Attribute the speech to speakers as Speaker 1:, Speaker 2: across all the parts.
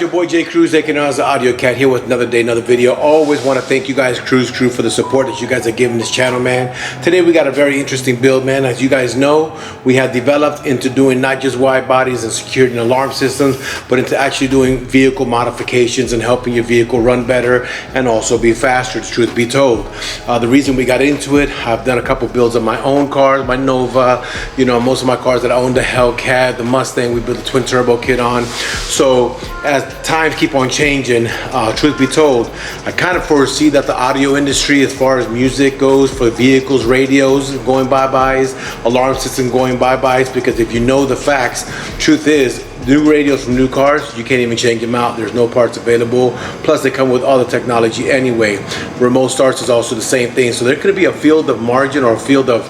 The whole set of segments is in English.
Speaker 1: your boy J Cruz, A.K.A the Audio Cat, here with another day, another video. Always want to thank you guys, Cruz Crew, for the support that you guys are giving this channel, man. Today we got a very interesting build, man. As you guys know, we have developed into doing not just wide bodies and security and alarm systems, but into actually doing vehicle modifications and helping your vehicle run better and also be faster, the truth be told. The reason we got into it, I've done a couple builds of my own cars, my Nova, you know, most of my cars that I own, the HELLCAT, the Mustang, we built a twin turbo kit on. So as times keep on changing, truth be told, I kind of foresee that the audio industry, as far as music goes, for vehicles, radios going bye-byes, alarm system going bye-byes, because if you know the facts, truth is, new radios from new cars, you can't even change them out. There's no parts available. Plus they come with all the technology anyway. Remote starts is also the same thing. So there could be a field of margin or a field of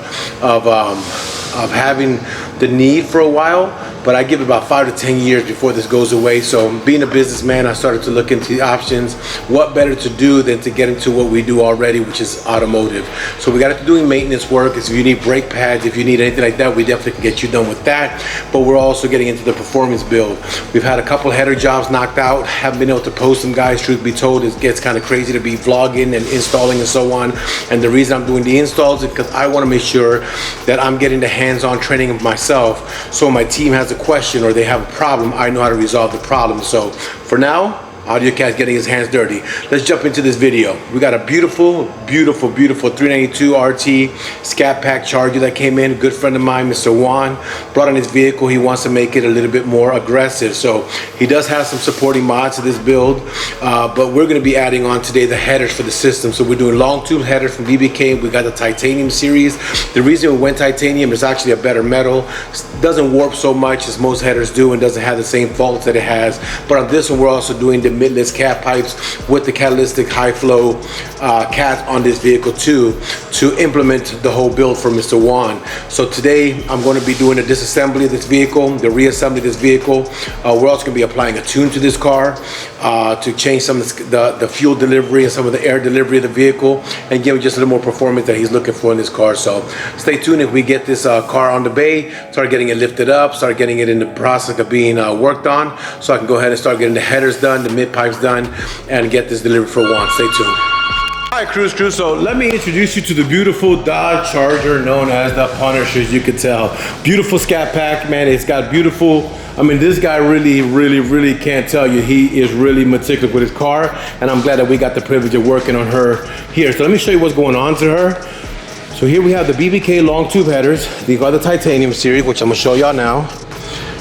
Speaker 1: having the need for a while, but I give it about 5 to 10 years before this goes away. So being a businessman, I started to look into the options. What better to do than to get into what we do already, which is automotive. So we got into doing maintenance work. If you need brake pads, if you need anything like that, we definitely can get you done with that. But we're also getting into the performance build. We've had a couple header jobs knocked out. Haven't been able to post them, guys. Truth be told, it gets kind of crazy to be vlogging and installing and so on. And the reason I'm doing the installs is because I want to make sure that I'm getting the hands-on training of myself. So my team has a question or they have a problem, I know how to resolve the problem. So for now, AudioCat's getting his hands dirty. Let's jump into this video. We got a beautiful 392 RT Skat Pack Charger that came in. A good friend of mine, Mr. Juan, brought in his vehicle. He wants to make it a little bit more aggressive. So he does have some supporting mods to this build, but we're gonna be adding on today the headers for the system. So we're doing Longtube headers from BBK. We got the titanium series. The reason we went titanium is actually a better metal. It doesn't warp so much as most headers do and doesn't have the same faults that it has. But on this one, we're also doing the midless cat pipes with the catalytic high flow cats on this vehicle too, to implement the whole build for Mr. Juan. So today I'm going to be doing a disassembly of this vehicle, the reassembly of this vehicle. We're also going to be applying a tune to this car to change some of the fuel delivery and some of the air delivery of the vehicle and give him just a little more performance that he's looking for in this car. So stay tuned. If we get this car on the bay, start getting it lifted up, start getting it in the process of being worked on, so I can go ahead and start getting the headers done, the mid pipes done, and get this delivered for Juan. Stay tuned. All right, Cruz Crew, so let me introduce you to the beautiful Dodge Charger known as the Punisher, as you can tell. Beautiful Skat Pack, man. It's got beautiful, I mean, this guy really can't tell you. He is really meticulous with his car, and I'm glad that we got the privilege of working on her here. So let me show you what's going on to her. So here we have the BBK Longtube headers. These are the titanium series, which I'm gonna show y'all now.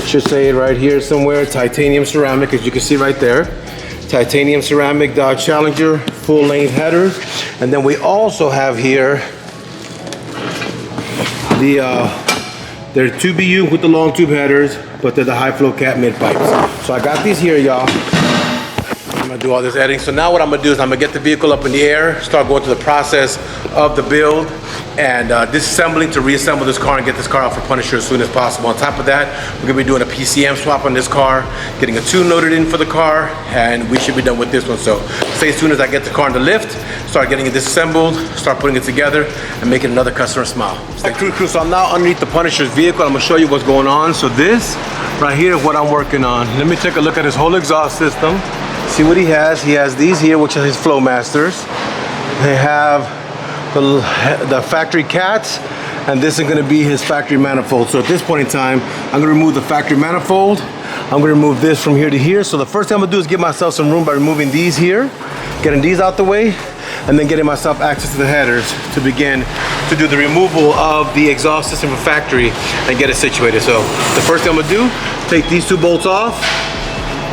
Speaker 1: Should say it right here somewhere, titanium ceramic, as you can see right there. Titanium ceramic Dodge Challenger full length headers. And then we also have here they're 2BU with the Longtube headers, but they're the high flow cat mid pipes. So I got these here, y'all. I'm gonna do all this editing. So now what I'm gonna do is I'm gonna get the vehicle up in the air, start going through the process of the build and disassembling to reassemble this car and get this car out for Punisher as soon as possible. On top of that, we're gonna be doing a PCM swap on this car, getting a tune loaded in for the car, and we should be done with this one. So stay tuned as I get the car in the lift, start getting it disassembled, start putting it together, and making another customer smile. Stay tuned, crew. So I'm now underneath the Punisher's vehicle. I'm gonna show you what's going on. So this right here is what I'm working on. Let me take a look at his whole exhaust system. See what he has. He has these here, which are his flow masters. They have the factory cats, and this is going to be his factory manifold. So at this point in time, I'm going to remove the factory manifold. I'm going to remove this from here to here. So the first thing I'm going to do is give myself some room by removing these here, getting these out the way, and then getting myself access to the headers to begin to do the removal of the exhaust system from factory and get it situated. So the first thing I'm going to do, take these two bolts off,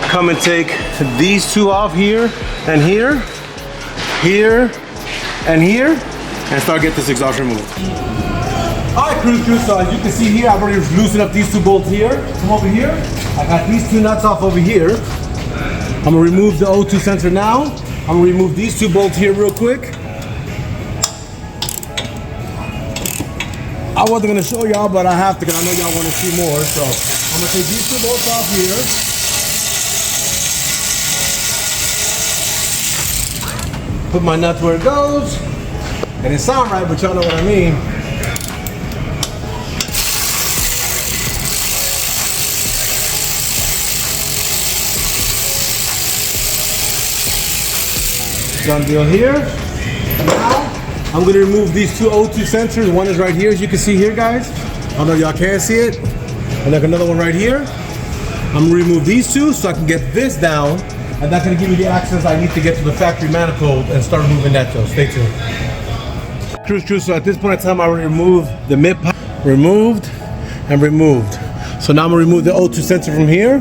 Speaker 1: come and take these two off here and here, here and here, and start getting this exhaust removed. All right, Cruz Crew, so as you can see here, I've already loosened up these two bolts here. Come over here. I got these two nuts off over here. I'm gonna remove the O2 sensor now. I'm gonna remove these two bolts here real quick. I wasn't gonna show y'all, but I have to because I know y'all wanna see more. So I'm gonna take these two bolts off here. Put my nut where it goes. And it sounds right, but y'all know what I mean. Done deal here. Now, I'm gonna remove these two O2 sensors. One is right here, as you can see here, guys. I don't know if y'all can see it. And then another one right here. I'm gonna remove these two so I can get this down, and that's gonna give me the access I need to get to the factory manifold and start moving that, so stay tuned. Cruise, so at this point in time, I already removed the mid pipe, removed and removed. So now I'm gonna remove the O2 sensor from here.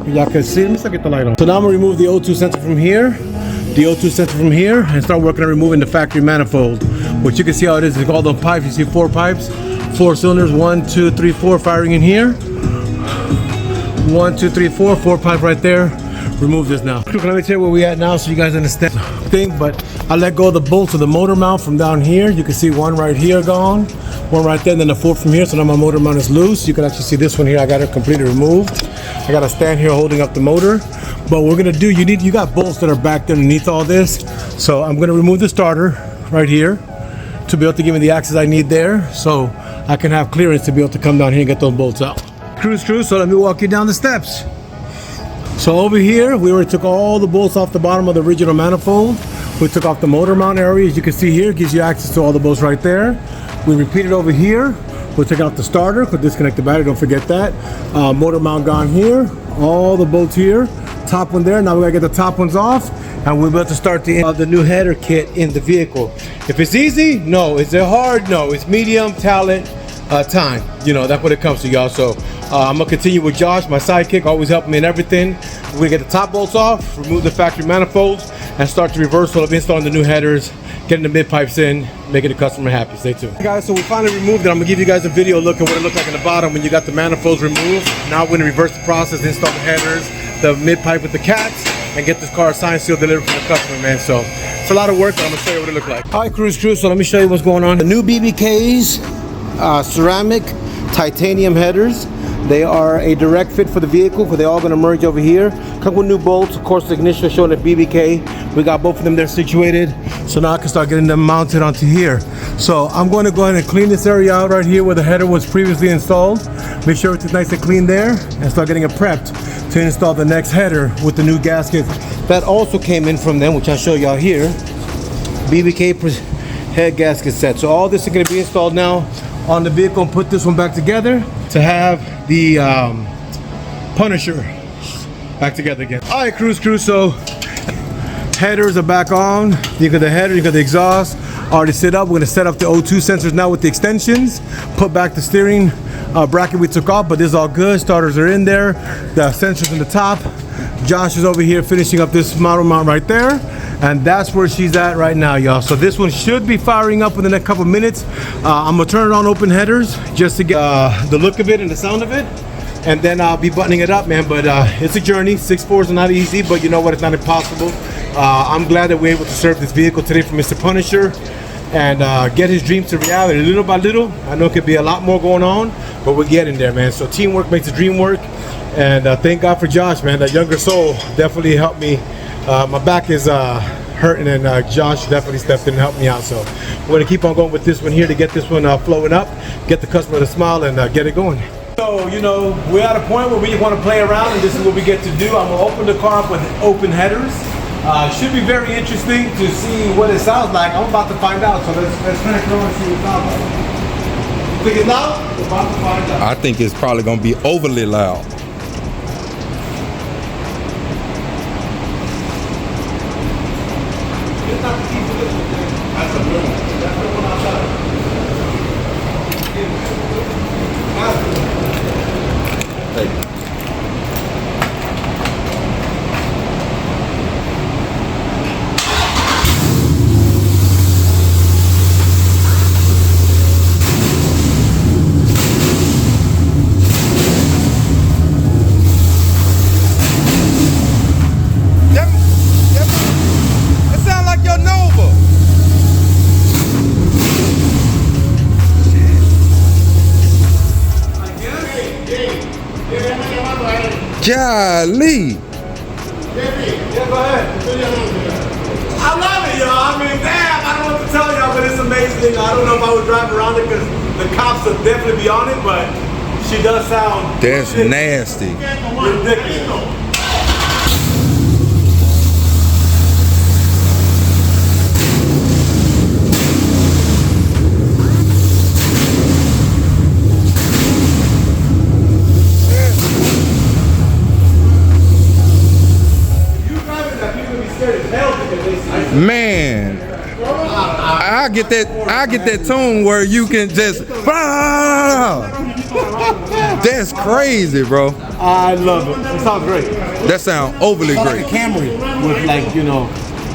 Speaker 1: Y'all can see, let me get the light on. So now I'm gonna remove the O2 sensor from here, the O2 sensor from here, and start working on removing the factory manifold. Which you can see how it is, it's all the pipes, you see 4 pipes, 4 cylinders, 1, 2, 3, 4 firing in here. 1, 2, 3, 4 pipe right there. Remove this now. Let me tell you where we at now so you guys understand the thing, but I let go of the bolts of the motor mount from down here. You can see one right here gone, one right there, and then the 4 from here, so now my motor mount is loose. You can actually see this one here, I got it completely removed. I got a stand here holding up the motor. But what we're gonna do, you got bolts that are back there underneath all this. So I'm gonna remove the starter right here to be able to give me the access I need there, so I can have clearance to be able to come down here and get those bolts out. Cruise, so let me walk you down the steps. So over here, we already took all the bolts off the bottom of the original manifold. We took off the motor mount area, as you can see here, gives you access to all the bolts right there. We repeated over here. We'll take out the starter, we'll disconnect the battery, don't forget that. Motor mount gone here, all the bolts here. Top one there, now we gotta get the top ones off, and we're about to start the new header kit in the vehicle. If it's easy, no. Is it hard? No. It's medium, talent, time. You know, that's what it comes to, y'all. So I'm gonna continue with Josh, my sidekick, always helping me in everything. We're gonna get the top bolts off, remove the factory manifolds, and start the reversal of installing the new headers, getting the mid pipes in, making the customer happy. Stay tuned. Hey guys, so we finally removed it. I'm gonna give you guys a video look at what it looked like in the bottom when you got the manifolds removed. Now we're gonna reverse the process, install the headers, the mid pipe with the cats, and get this car signed, sealed, delivered for the customer, man. So it's a lot of work, but I'm gonna show you what it looked like. All right, cruise, so let me show you what's going on. The new BBK's ceramic titanium headers. They are a direct fit for the vehicle, because they're all gonna merge over here. Come with new bolts, of course the ignition showing the BBK. We got both of them there situated. So now I can start getting them mounted onto here. So I'm going to go ahead and clean this area out right here where the header was previously installed. Make sure it's nice and clean there, and start getting it prepped to install the next header with the new gaskets that also came in from them, which I'll show y'all here. BBK head gasket set. So all this is going to be installed now on the vehicle, and put this one back together to have the Punisher back together again. All right, cruise, so headers are back on. You got the header, you got the exhaust already set up. We're going to set up the O2 sensors now with the extensions, put back the steering bracket we took off, but this is all good. Starters are in there, the sensors in the top. Josh is over here finishing up this model mount right there, and that's where she's at right now, y'all. So this one should be firing up within a couple minutes. I'm gonna turn it on open headers just to get the look of it and the sound of it, and then I'll be buttoning it up, man. But it's a journey. 6.4s are not easy, but you know what, it's not impossible. I'm glad that we're able to serve this vehicle today for Mr. Punisher and get his dreams to reality little by little. I know it could be a lot more going on, but we're getting there, man. So teamwork makes the dream work, and thank God for Josh, man. That younger soul definitely helped me. My back is hurting, and Josh definitely stepped in and helped me out. So we're gonna keep on going with this one here to get this one flowing up, get the customer to smile, and get it going. So, you know, we're at a point where we want to play around, and this is what we get to do. I'm gonna open the car up with open headers. Should be very interesting to see what it sounds like. I'm about to find out, so let's turn it on and see what it sounds like. Think it's loud? We're about to find out.
Speaker 2: I think it's probably gonna be overly loud.
Speaker 1: It's not the key for this one. That's a good one. That's the one outside. Thank you.
Speaker 2: Golly.
Speaker 1: Yeah, go ahead. I love it, y'all. I mean, damn, I don't know what to tell y'all, but it's amazing. I don't know if I would drive around it because the cops will definitely be on it, but she does sound...
Speaker 2: That's nasty.
Speaker 1: Ridiculous.
Speaker 2: I get that tune where you can just. That's crazy, bro.
Speaker 1: I love it. It sounds great.
Speaker 2: That sounds overly
Speaker 1: It's
Speaker 2: great.
Speaker 1: like a Camry with, like, you know.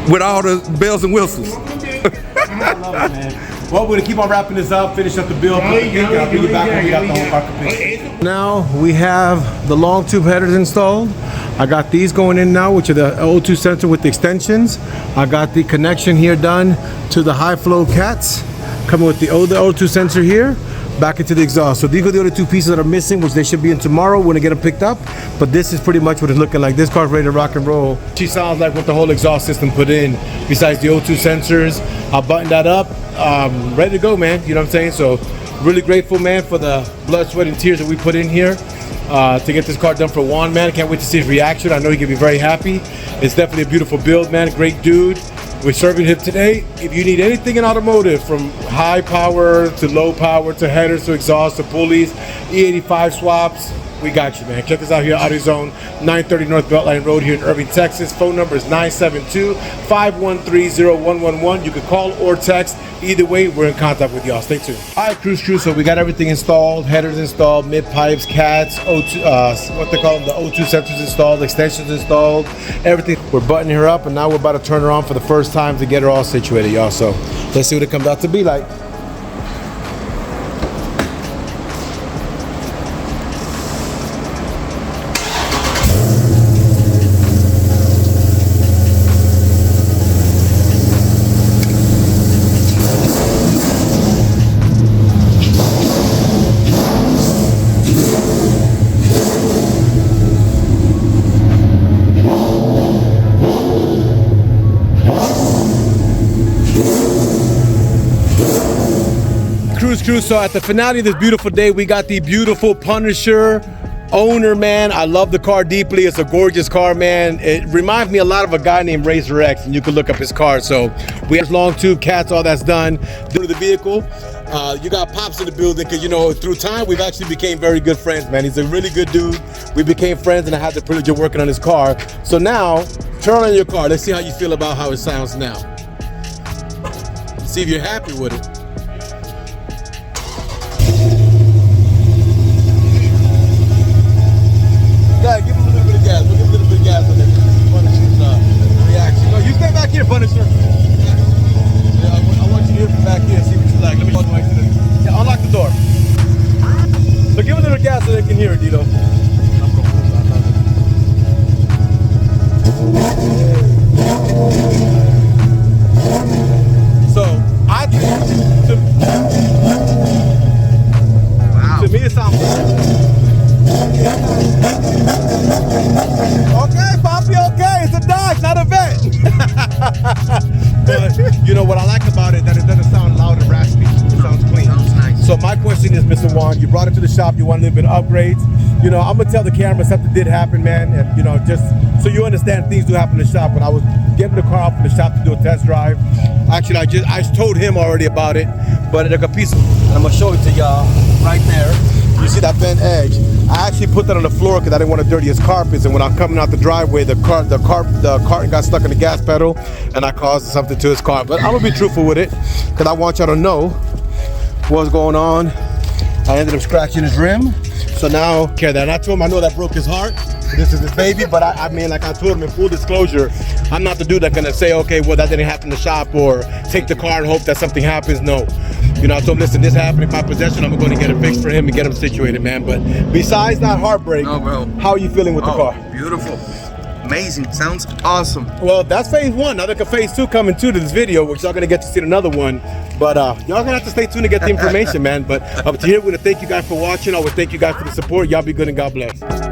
Speaker 2: With all the bells and whistles.
Speaker 1: I love it, man. Well, we're gonna keep on wrapping this up, finish up the build, put the gate, I'll bring you back when we got the whole car complete. Now we have the long tube headers installed. I got these going in now, which are the O2 sensor with the extensions. I got the connection here done to the high flow cats, coming with the O2 sensor here, back into the exhaust. So these are the other two pieces that are missing, which they should be in tomorrow when I get them picked up. But this is pretty much what it's looking like. This car's ready to rock and roll. She sounds like what the whole exhaust system put in, besides the O2 sensors. I'll button that up, ready to go, man. You know what I'm saying? So really grateful, man, for the blood, sweat, and tears that we put in here to get this car done for Juan, man. I can't wait to see his reaction. I know he can be very happy. It's definitely a beautiful build, man. Great dude. We're serving him today. If you need anything in automotive, from high power to low power to headers to exhaust to pulleys, E85 swaps, we got you, man. Check us out here at AUDIOZONE, 930 North Beltline Road here in Irving, Texas. Phone number is 972-513-0111. You can call or text. Either way, we're in contact with y'all. Stay tuned. All right, cruise crew. So we got everything installed. Headers installed, mid pipes, cats, O2, what they call them, the O2 sensors installed, extensions installed, everything. We're buttoning her up, and now we're about to turn her on for the first time to get her all situated, y'all. So let's see what it comes out to be like. Crew, so at the finale of this beautiful day, we got the beautiful Punisher owner, man. I love the car deeply. It's a gorgeous car, man. It reminds me a lot of a guy named Razor X, and you can look up his car. So we have long tube cats, all that's done. Through the vehicle, you got Pops in the building, because, you know, through time we've actually became very good friends, man. He's a really good dude. We became friends, and I had the privilege of working on his car. So now, turn on your car. Let's see how you feel about how it sounds now. See if you're happy with it. Yeah, give him a little bit of gas. We'll give him a little bit of gas on that. Punisher's reaction. No, you stay back here, Punisher. Yeah, I want you to hear from back here and see what you like. Let me go the way to the. Yeah, unlock the door. So give him a little gas so they can hear it, Dito. So I think to me it sounds good. Okay, Poppy, okay. It's a Dodge, not a vet. But you know what I like about it, that it doesn't sound loud and raspy. It sounds clean. Sounds nice. So my question is, Mr. Juan, you brought it to the shop, you want a little bit of upgrades. You know, I'm gonna tell the camera something did happen, man, and you know, just so you understand, things do happen in the shop. When I was getting the car out from the shop to do a test drive, actually I told him already about it, but like a piece of, and I'm gonna show it to y'all right there. You see that bent edge? I actually put that on the floor because I didn't want to dirty his carpets, and when I'm coming out the driveway, the carton got stuck in the gas pedal, and I caused something to his car. But I'm gonna be truthful with it, because I want y'all to know what's going on. I ended up scratching his rim, so now care that. And I told him I know that broke his heart. This is his baby, but I mean, like I told him in full disclosure, I'm not the dude that's gonna say, okay, well that didn't happen in the shop, or take the car and hope that something happens. No. You know, I told him, listen, this happened in my possession. I'm going to get it fixed for him and get him situated, man. But besides that heartbreak, how are you feeling with the car?
Speaker 3: Beautiful. Amazing. Sounds awesome.
Speaker 1: Well, that's phase one. Now there's a phase two coming too to this video, which y'all going to get to see another one. But y'all going to have to stay tuned to get the information, man. But up to here, we're going to thank you guys for watching. I would thank you guys for the support. Y'all be good and God bless.